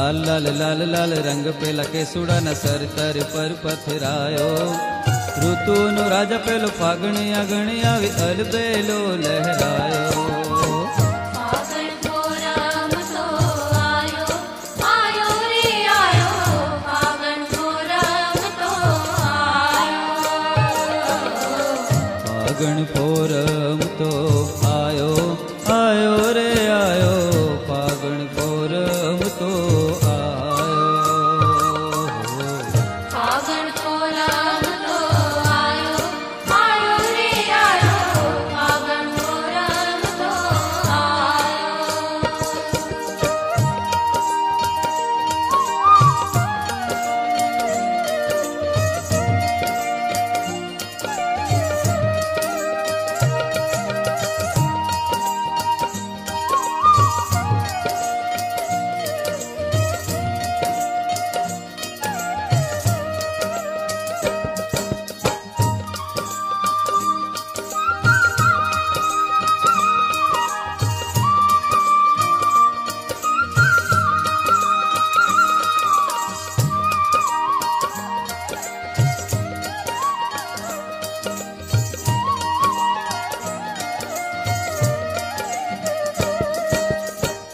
लाल लाल लाल लाल रंग पेला केसुड़ा न सर तर पर पथरायो। ऋतुनो राजा पेलो फागणी अगणी आवी अलबेलो लहरायो। फागण पोरम तो आयो, आयो रे आयो, फागण पोरम तो आयो। फागण पोरम तो आयो, आयो रे आयो, फागण पोरम तो आयो।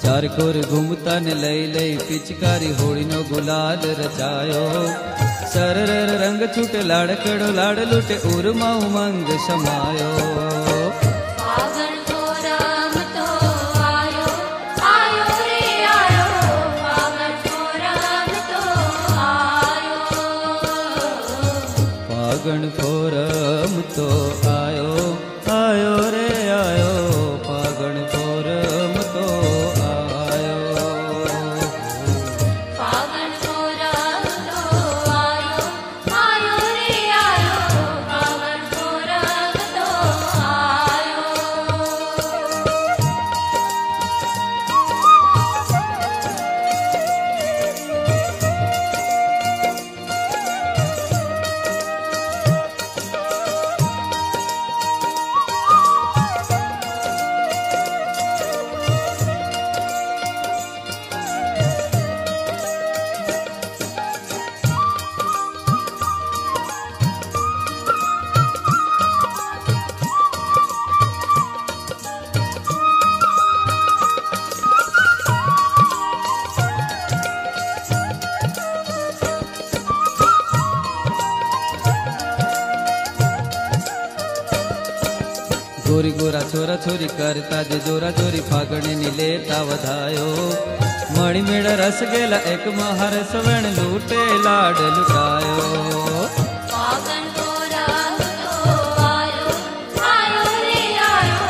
चार कोर घूमता ने लई लई पिचकारी होड़ी नो गुलाल रचायो। सरर रंग छूटे लाड़कड़ो लाड़ लूटे उर्मा उमंग समायो। फागण पोरम तो आयो, आयो रे आयो, फागण पोरम तो आयो। फागण पोरम तो आयो, आयो रे आयो, फागण पोरम तो आयो। फागण पोरम तो आयो, आयो रे आयो, फागण पोरम तो आयो। गोरी गोरा छोरा छोरी करता जे जोरा जोरी फागणे नी लेता वधायो। मणि मेड़ा रस गेला एक महार सवर्ण लूटे लाड लुटायो। फागण पोरम तो आयो, आयो रे आयो,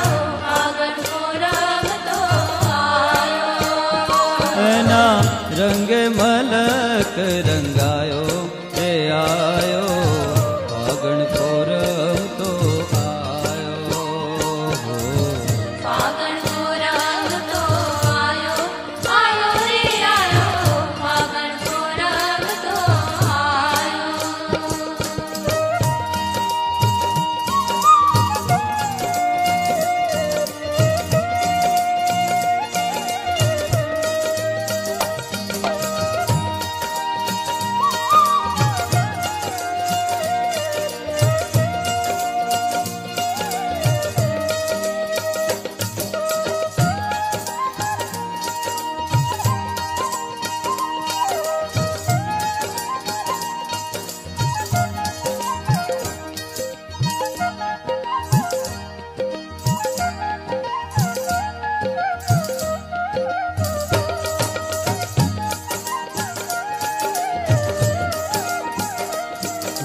फागण पोरम तो आयो। एना रंगे मलक रंगायो रे आयो, फागण पोरम तो आयो। फागण पोरम तो आयो, आयो रे आयो, फागण पोरम तो आयो।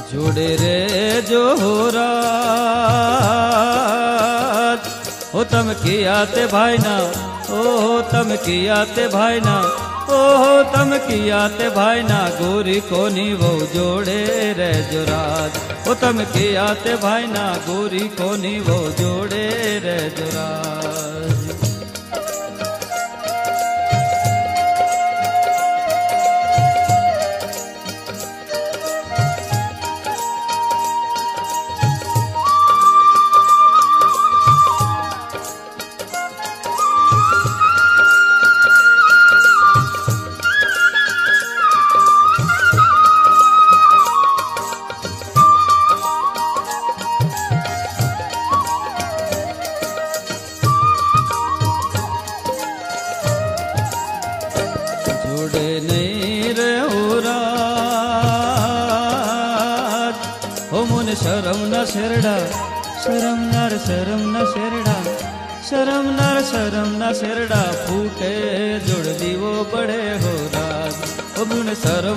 जोड़े रे जोरात हो तम किया ते भाई ना, ओ तम किया ते भाई ना, ओ तम किया ते भाई ना, गोरी कोनी वो जोड़े रे जोरात। ओ तम किया ते भाई ना, गोरी कोनी वो जोड़े रे जोरात। ओ मुन शरम न शेरडा शरम नार शरम न शेरडा शरम नार शरम न शेरडा फूटे जुड़ दीवो बड़े हो राज ओ मुन शरम